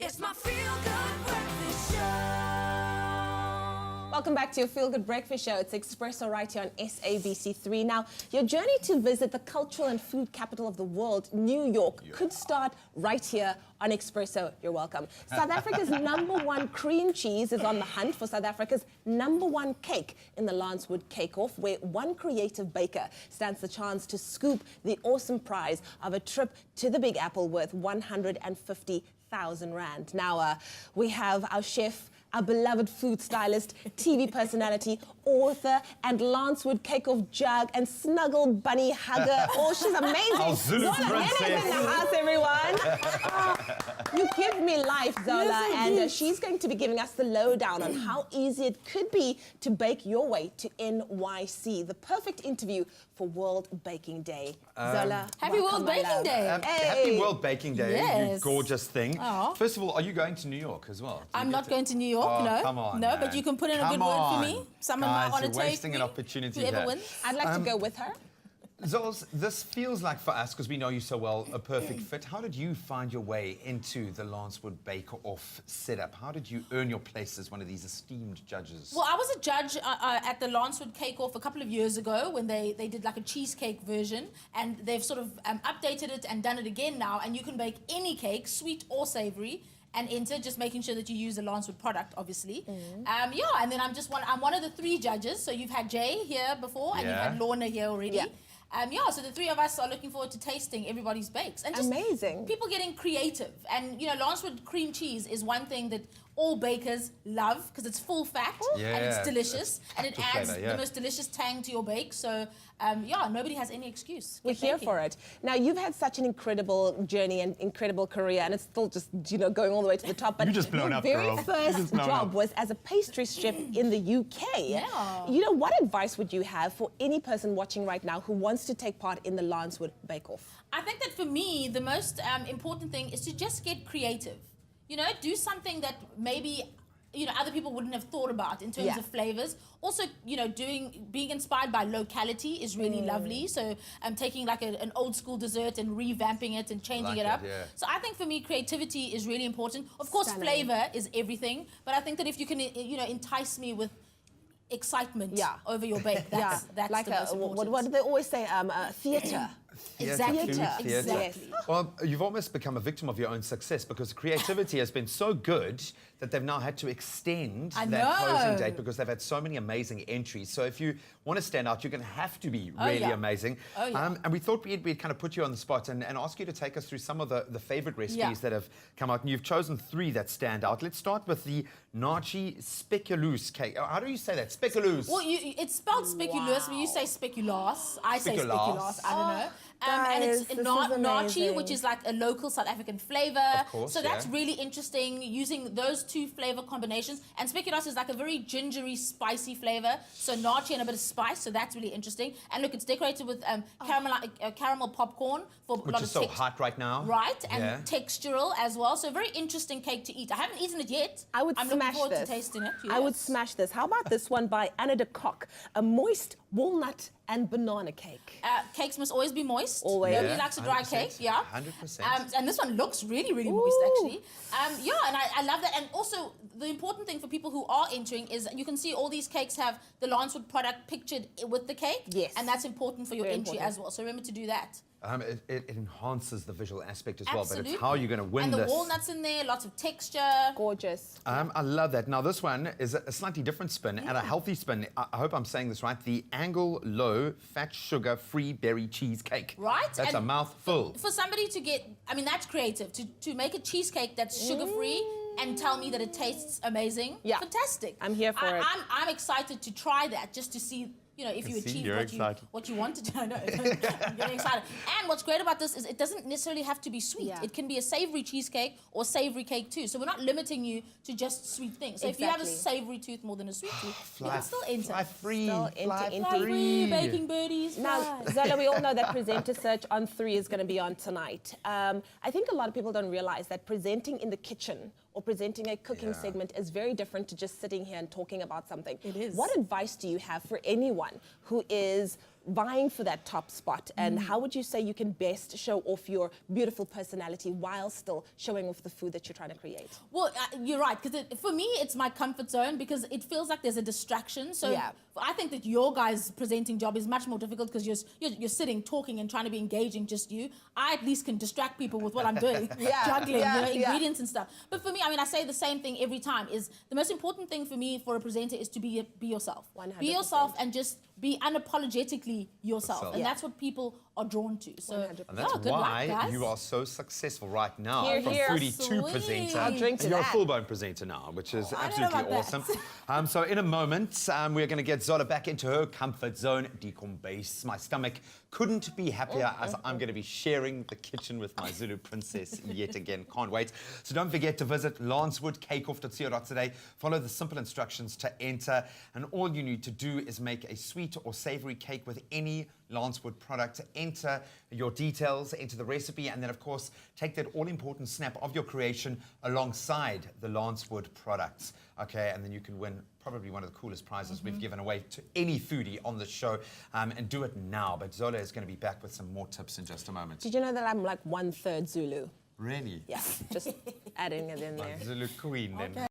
It's my feel-good breakfast show. Welcome back to your Feel Good Breakfast Show. It's Expresso right here on SABC3. Now, your journey to visit the cultural and food capital of the world, New York, could start right here on Expresso. You're welcome. South Africa's #1 cream cheese is on the hunt for South Africa's #1 cake in the Lancewood Cake-Off, where one creative baker stands the chance to scoop the awesome prize of a trip to the Big Apple worth 150,000 Rand. Now, we have our chef, our beloved food stylist, TV personality, author, and Lancewood Cake-Off jug and snuggle bunny hugger. Oh, she's amazing. Oh, Zulu Zola Nene princess. in the house, everyone. You give me life, Zola, and she's going to be giving us the lowdown on how easy it could be to bake your way to NYC. The perfect interview for World Baking Day. Zola, Happy World Baking Day. Happy World Baking Day, you Yes. gorgeous thing. Aw. First of all, are you going to New York as well? I'm not going to New York, Oh, no. come on, no, man. but you can put in a good Come word for on. me. Someone Guys, might want to you're take wasting me. an opportunity Whoever here. wins. I'd like to go with her. Zols, this feels like for us, because we know you so well, a perfect fit. How did you find your way into the Lancewood Bake-Off setup? How did you earn your place as one of these esteemed judges? Well, I was a judge at the Lancewood Cake-Off a couple of years ago when they did like a cheesecake version, and they've sort of updated it and done it again now, and you can bake any cake, sweet or savory, and enter, just making sure that you use the Lancewood product, obviously. Yeah, and then I'm one of the 3 judges. So you've had Jay here before, and you've Yeah. had Lorna here already. Yeah. Yeah, so the 3 of us are looking forward to tasting everybody's bakes. And just Amazing. people getting creative. And, you know, Lancewood cream cheese is one thing that all bakers love because it's full fat and it's Yeah, delicious. it's And it packed with adds flavour, yeah. the most delicious tang to your bake. So, yeah, nobody has any excuse. We're Get here baking. for it. Now, you've had such an incredible journey and incredible career, and it's still just, you know, going all the way to the top. But You just blown your up, very girl. You first just blown job up. was as a pastry chef in the UK. Yeah. You know, what advice would you have for any person watching right now who wants to take part in the Lancewood Bake-Off? I think that for me, the most important thing is to just get creative. You know, do something that maybe, you know, other people wouldn't have thought about in terms Yeah. of flavors. Also, you know, being inspired by locality is really lovely. So taking like an old school dessert and revamping it and changing Like it up. it, yeah. So I think for me, creativity is really important. Of course, Stunning. flavor is everything. But I think that if you can, you know, entice me with excitement over your bake, that's like the most important. what do they always say? Theatre. Exactly. Food, theatre. Exactly. Well, you've almost become a victim of your own success because creativity has been so good that they've now had to extend I that closing know. date because they've had so many amazing entries. So if you want to stand out, you're going to have to be really yeah. amazing. Oh, yeah. And we thought we'd kind of put you on the spot and ask you to take us through some of the favorite recipes that have come out. And you've chosen 3 that stand out. Let's start with the Nachi speculoos cake. How do you say that? Speculoos. Well, it's spelled speculoos, but you say speculoos. I say Speculoos. speculoos. I don't know. And Guys, it's this is nachi, amazing. which is like a local South African flavor. Of course, so that's yeah. really interesting, using those 2 flavor combinations. And speculoos is like a very gingery, spicy flavor. So nachi and a bit of spice. So that's really interesting. And look, it's decorated with caramel popcorn for a Which lot is of so text- hot right now. Right, and Yeah. textural as well. So a very interesting cake to eat. I haven't eaten it yet. I would I'm smash looking forward this. to tasting it. I would Yes. smash this. How about this one by Anna de Kock? A moist walnut and banana cake. Cakes must always be moist. Always. Nobody Yeah, likes a dry 100%, cake. Yeah. 100%. And this one looks really, really moist, Ooh. actually. Yeah, and I love that. And also, the important thing for people who are entering is you can see all these cakes have the Lancewood product pictured with the cake. Yes. And that's important for your Very entry important. as well. So remember to do that. It enhances the visual aspect as well, Absolutely. but it's how you're going to win and the this. walnuts in there, lots of texture. Gorgeous. I love that. Now, this one is a slightly different spin and a healthy spin. I hope I'm saying this right. The Angle Low Fat Sugar Free Berry Cheesecake. Right. That's a And mouthful. For somebody to get, I mean, that's creative. To make a cheesecake that's sugar-free and tell me that it tasses amazing. Yeah. Fantastic. I'm here for it. I'm excited to try that just to see, you know, if you see achieve you're what you excited. want to do. I know. I'm getting excited. And what's great about this is it doesn't necessarily have to be sweet. Yeah. It can be a savory cheesecake or savory cake too. So we're not limiting you to just sweet things. So if you have a Exactly. savory tooth more than a sweet tooth, you can still enter. Fly free. Still Fly enter, Fly enter. free, baking birdies. Now, fly. Zola, we all know that Presenter Search on 3 is going to be on tonight. I think a lot of people don't realize that presenting in the kitchen or presenting a cooking Yeah. segment is very different to just sitting here and talking about something. It is. What advice do you have for anyone who is vying for that top spot, and how would you say you can best show off your beautiful personality while still showing off the food that you're trying to create? Well, you're right, because for me, it's my comfort zone because it feels like there's a distraction. So Yeah. I think that your guys' presenting job is much more difficult because you're sitting, talking, and trying to be engaging, just you. I at least can distract people with what I'm doing, juggling, ingredients and stuff. But for me, I mean, I say the same thing every time, is the most important thing for me for a presenter is to be yourself. 100%. Be yourself and just be unapologetically yourself. And that's what people are drawn to. So, 100%. And that's good why luck, guys. you are so successful right now. Here, from here. foodie to Sweet. presenter. I'll drink to and you're that. a full-blown presenter now, which is I don't know absolutely about that. awesome. So in a moment, we're going to get Zola back into her comfort zone. Decom base. My stomach couldn't be happier as I'm going to be sharing the kitchen with my Zulu princess yet again. Can't wait. So don't forget to visit Lancewood Cake-Off.co.za. Follow the simple instructions to enter. And all you need to do is make a sweet or savory cake with any Lancewood product. Enter your details, enter the recipe, and then, of course, take that all-important snap of your creation alongside the Lancewood products. Okay, and then you can win probably one of the coolest prizes we've given away to any foodie on the show, and do it now. But Zola is going to be back with some more tips in just a moment. Did you know that I'm like 1/3 Zulu? Really? Yeah, just adding it in there. Zulu queen then.